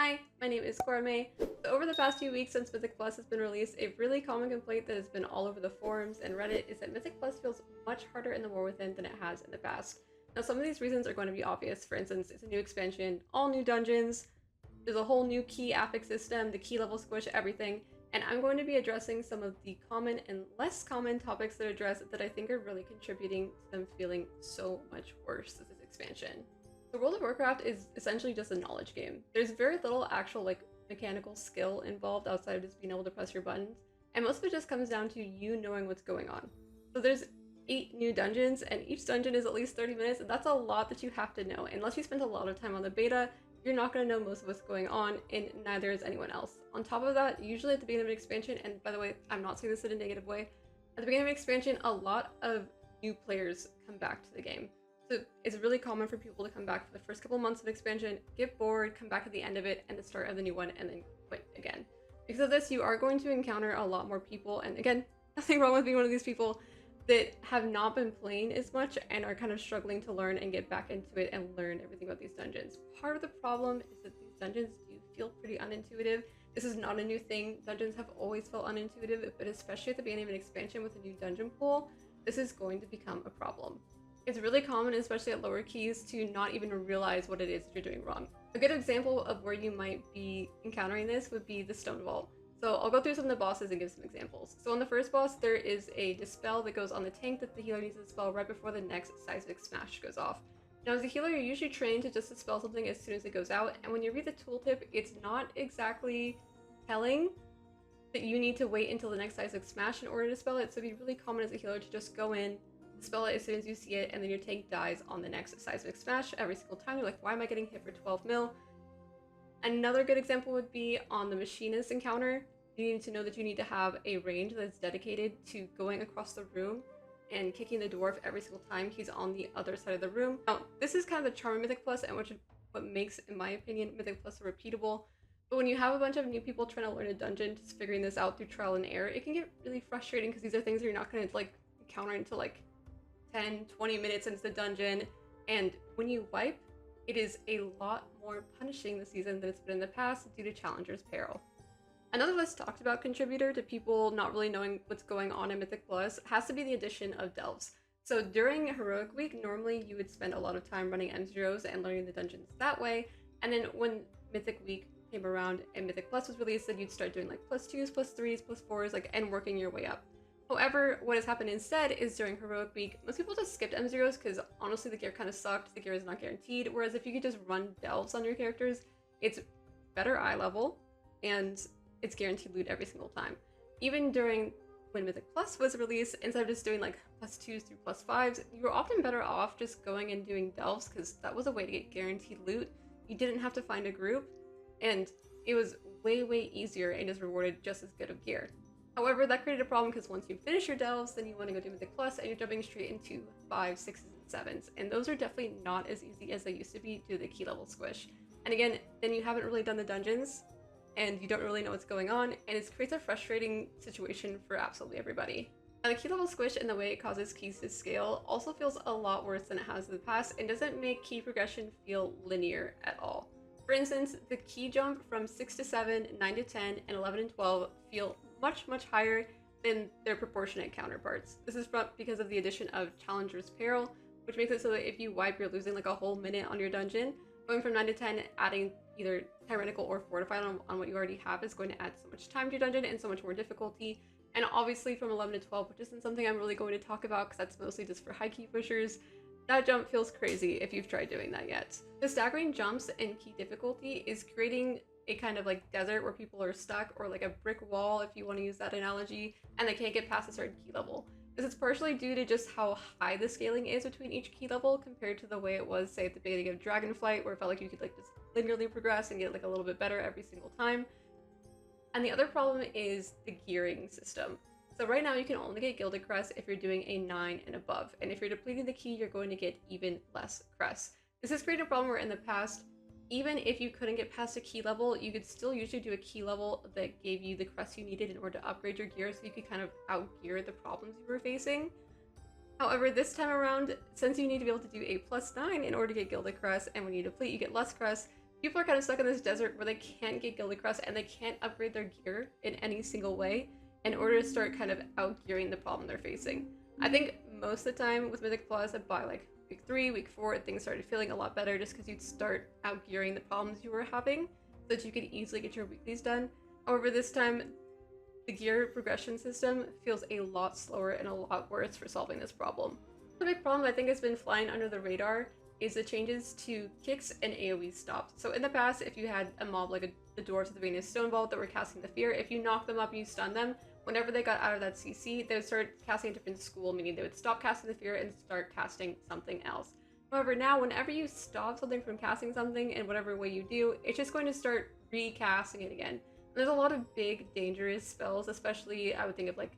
Hi, my name is Gourmet. So over the past few weeks since Mythic Plus has been released, a really common complaint that has been all over the forums and Reddit is that Mythic Plus feels much harder in the War Within than it has in the past. Now some of these reasons are going to be obvious. For instance, it's a new expansion, all new dungeons, there's a whole new key affix system, the key level squish, everything, and I'm going to be addressing some of the common and less common topics that address that I think are really contributing to them feeling so much worse this expansion. The World of Warcraft is essentially just a knowledge game. There's very little actual mechanical skill involved outside of just being able to press your buttons, and most of it just comes down to you knowing what's going on. So there's 8 new dungeons, and each dungeon is at least 30 minutes, and that's a lot that you have to know. Unless you spend a lot of time on the beta, you're not going to know most of what's going on, and neither is anyone else. On top of that, usually at the beginning of an expansion, and by the way, I'm not saying this in a negative way, at the beginning of an expansion, a lot of new players come back to the game. So it's really common for people to come back for the first couple months of expansion, get bored, come back at the end of it, and the start of the new one, and then quit again. Because of this, you are going to encounter a lot more people, and again, nothing wrong with being one of these people, that have not been playing as much and are kind of struggling to learn and get back into it and learn everything about these dungeons. Part of the problem is that these dungeons do feel pretty unintuitive. This is not a new thing. Dungeons have always felt unintuitive, but especially at the beginning of an expansion with a new dungeon pool, this is going to become a problem. It's really common, especially at lower keys, to not even realize what it is that you're doing wrong. A good example of where you might be encountering this would be the Stone Vault. So I'll go through some of the bosses and give some examples. So on the first boss, there is a dispel that goes on the tank that the healer needs to dispel right before the next seismic smash goes off. Now as a healer, you're usually trained to just dispel something as soon as it goes out, and when you read the tooltip, it's not exactly telling that you need to wait until the next seismic smash in order to dispel it, so it'd be really common as a healer to just go in, dispel it as soon as you see it, and then your tank dies on the next seismic smash every single time. You're like, why am I getting hit for 12 mil? Another good example would be on the machinist encounter. You need to know that you need to have a range that's dedicated to going across the room and kicking the dwarf every single time he's on the other side of the room. Now, this is kind of the charm of Mythic Plus and what makes, in my opinion, Mythic Plus so repeatable. But when you have a bunch of new people trying to learn a dungeon, just figuring this out through trial and error, it can get really frustrating because these are things that you're not going to encounter until 10, 20 minutes into the dungeon. And when you wipe, it is a lot more punishing this season than it's been in the past due to Challenger's Peril. Another less talked about contributor to people not really knowing what's going on in Mythic Plus has to be the addition of delves. So during Heroic Week, normally you would spend a lot of time running M0s and learning the dungeons that way, and then when Mythic Week came around and Mythic Plus was released, then you'd start doing +2s, +3s, +4s, and working your way up. However, what has happened instead is during Heroic Week, most people just skipped M0s because honestly the gear kind of sucked, the gear is not guaranteed, whereas if you could just run delves on your characters, it's better eye level, and it's guaranteed loot every single time. Even during when Mythic Plus was released, instead of just doing +2s through +5s, you were often better off just going and doing delves because that was a way to get guaranteed loot. You didn't have to find a group, and it was way easier and just rewarded just as good of gear. However, that created a problem because once you finish your delves, then you want to go do Mythic Plus and you're jumping straight into 5s, 6s, and 7s, and those are definitely not as easy as they used to be due to the key level squish. And again, then you haven't really done the dungeons, and you don't really know what's going on, and it creates a frustrating situation for absolutely everybody. Now, the key level squish and the way it causes keys to scale also feels a lot worse than it has in the past and doesn't make key progression feel linear at all. For instance, the key jump from 6 to 7, 9 to 10, and 11 and 12 feel much higher than their proportionate counterparts. This is because of the addition of Challenger's Peril, which makes it so that if you wipe, you're losing a whole minute on your dungeon. Going from 9 to 10, adding either Tyrannical or Fortified on what you already have is going to add so much time to your dungeon and so much more difficulty. And obviously from 11 to 12, which isn't something I'm really going to talk about because that's mostly just for high key pushers, that jump feels crazy if you've tried doing that yet. The staggering jumps and key difficulty is creating a kind of desert where people are stuck, or a brick wall if you want to use that analogy, and they can't get past a certain key level. This is partially due to just how high the scaling is between each key level compared to the way it was, say, at the beginning of Dragonflight, where it felt like you could just linearly progress and get a little bit better every single time. And the other problem is the gearing system. So right now you can only get Gilded Crest if you're doing a 9 and above, and if you're depleting the key, you're going to get even less crests. This has created a problem where in the past, even if you couldn't get past a key level, you could still usually do a key level that gave you the crest you needed in order to upgrade your gear, so you could kind of outgear the problems you were facing. However, this time around, since you need to be able to do a +9 in order to get Gilded Crest, and when you deplete you get less crest, People are kind of stuck in this desert where they can't get Gilded Crest and they can't upgrade their gear in any single way in order to start kind of outgearing the problem they're facing. I think most of the time with Mythic Plus, by like week 3, week 4, things started feeling a lot better just because you'd start outgearing the problems you were having so that you could easily get your weeklies done. However, this time, the gear progression system feels a lot slower and a lot worse for solving this problem. The big problem I think has been flying under the radar is the changes to kicks and AoE stops. So in the past, if you had a mob like the dwarves of the Venus Stonewall that were casting the fear, if you knocked them up and you stunned them, whenever they got out of that CC, they would start casting a different school, meaning they would stop casting the fear and start casting something else. However, now whenever you stop something from casting something in whatever way you do, it's just going to start recasting it again. And there's a lot of big dangerous spells, especially I would think of like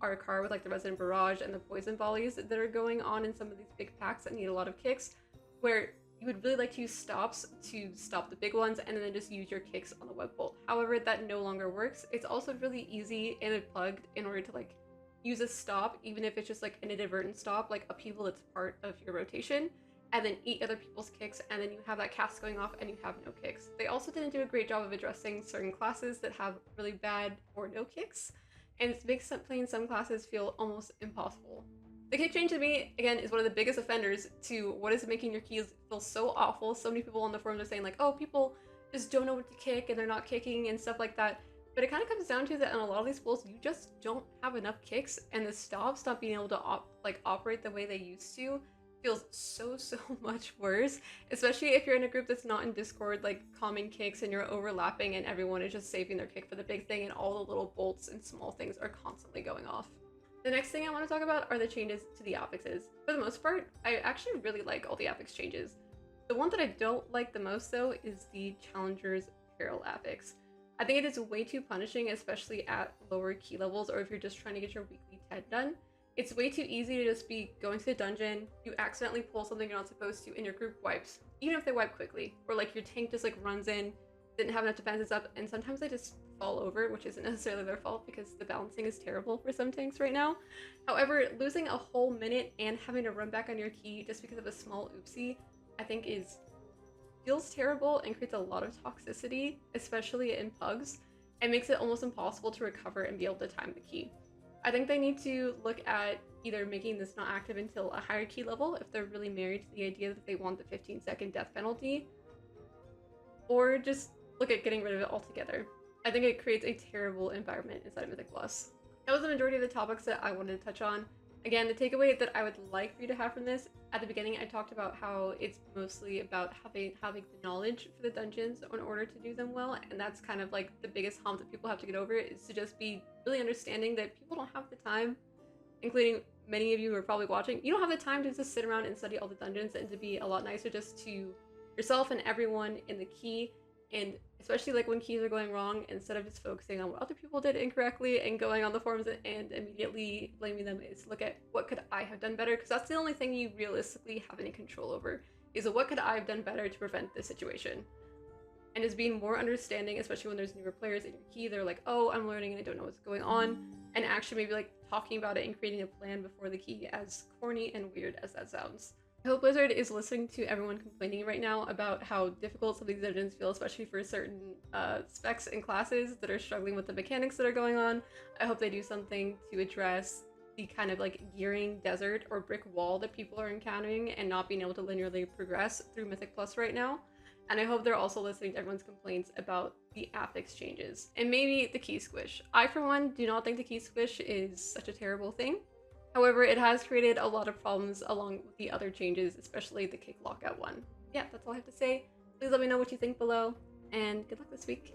Arkar with like the Resident Barrage and the Poison Volleys that are going on in some of these big packs that need a lot of kicks, where you would really like to use stops to stop the big ones and then just use your kicks on the web bolt. However, that no longer works. It's also really easy and plugged in order to like use a stop, even if it's just like an inadvertent stop, like upheaval that's part of your rotation, and then eat other people's kicks, and then you have that cast going off and you have no kicks. They also didn't do a great job of addressing certain classes that have really bad or no kicks, and it makes playing some classes feel almost impossible. The kick change to me, again, is one of the biggest offenders to what is making your keys feel so awful. So many people on the forums are saying like, oh, people just don't know what to kick and they're not kicking and stuff like that. But it kind of comes down to that in a lot of these pools, you just don't have enough kicks, and the stops not being able to operate the way they used to feels so much worse, especially if you're in a group that's not in Discord, like common kicks and you're overlapping and everyone is just saving their kick for the big thing and all the little bolts and small things are constantly going off. The next thing I want to talk about are the changes to the affixes. For the most part, I actually really like all the affix changes. The one that I don't like the most though is the Challenger's Peril affix. I think it is way too punishing, especially at lower key levels or if you're just trying to get your weekly 10 done. It's way too easy to just be going to the dungeon, you accidentally pull something you're not supposed to, and your group wipes, even if they wipe quickly. Or like your tank just like runs in, didn't have enough defenses up, and sometimes they just fall over, which isn't necessarily their fault because the balancing is terrible for some tanks right now. However, losing a whole minute and having to run back on your key just because of a small oopsie, I think feels terrible and creates a lot of toxicity, especially in pugs, and makes it almost impossible to recover and be able to time the key. I think they need to look at either making this not active until a higher key level if they're really married to the idea that they want the 15-second death penalty, or just look at getting rid of it altogether. I think it creates a terrible environment inside of Mythic Plus. That was the majority of the topics that I wanted to touch on. Again, the takeaway that I would like for you to have from this, at the beginning I talked about how it's mostly about having the knowledge for the dungeons in order to do them well, and that's kind of like the biggest hump that people have to get over, is to just be really understanding that people don't have the time, including many of you who are probably watching, you don't have the time to just sit around and study all the dungeons, and to be a lot nicer just to yourself and everyone in the key. And especially like when keys are going wrong, instead of just focusing on what other people did incorrectly and going on the forums and immediately blaming them, is look at what could I have done better, because that's the only thing you realistically have any control over, is what could I have done better to prevent this situation. And is being more understanding, especially when there's newer players in your key, they're like, oh, I'm learning and I don't know what's going on, and actually maybe like talking about it and creating a plan before the key, as corny and weird as that sounds. I hope Blizzard is listening to everyone complaining right now about how difficult some of these dungeons feel, especially for certain specs and classes that are struggling with the mechanics that are going on. I hope they do something to address the kind of like gearing desert or brick wall that people are encountering and not being able to linearly progress through Mythic Plus right now. And I hope they're also listening to everyone's complaints about the affix changes and maybe the key squish. I, for one, do not think the key squish is such a terrible thing. However, it has created a lot of problems along with the other changes, especially the kick lockout one. Yeah, that's all I have to say. Please let me know what you think below, and good luck this week.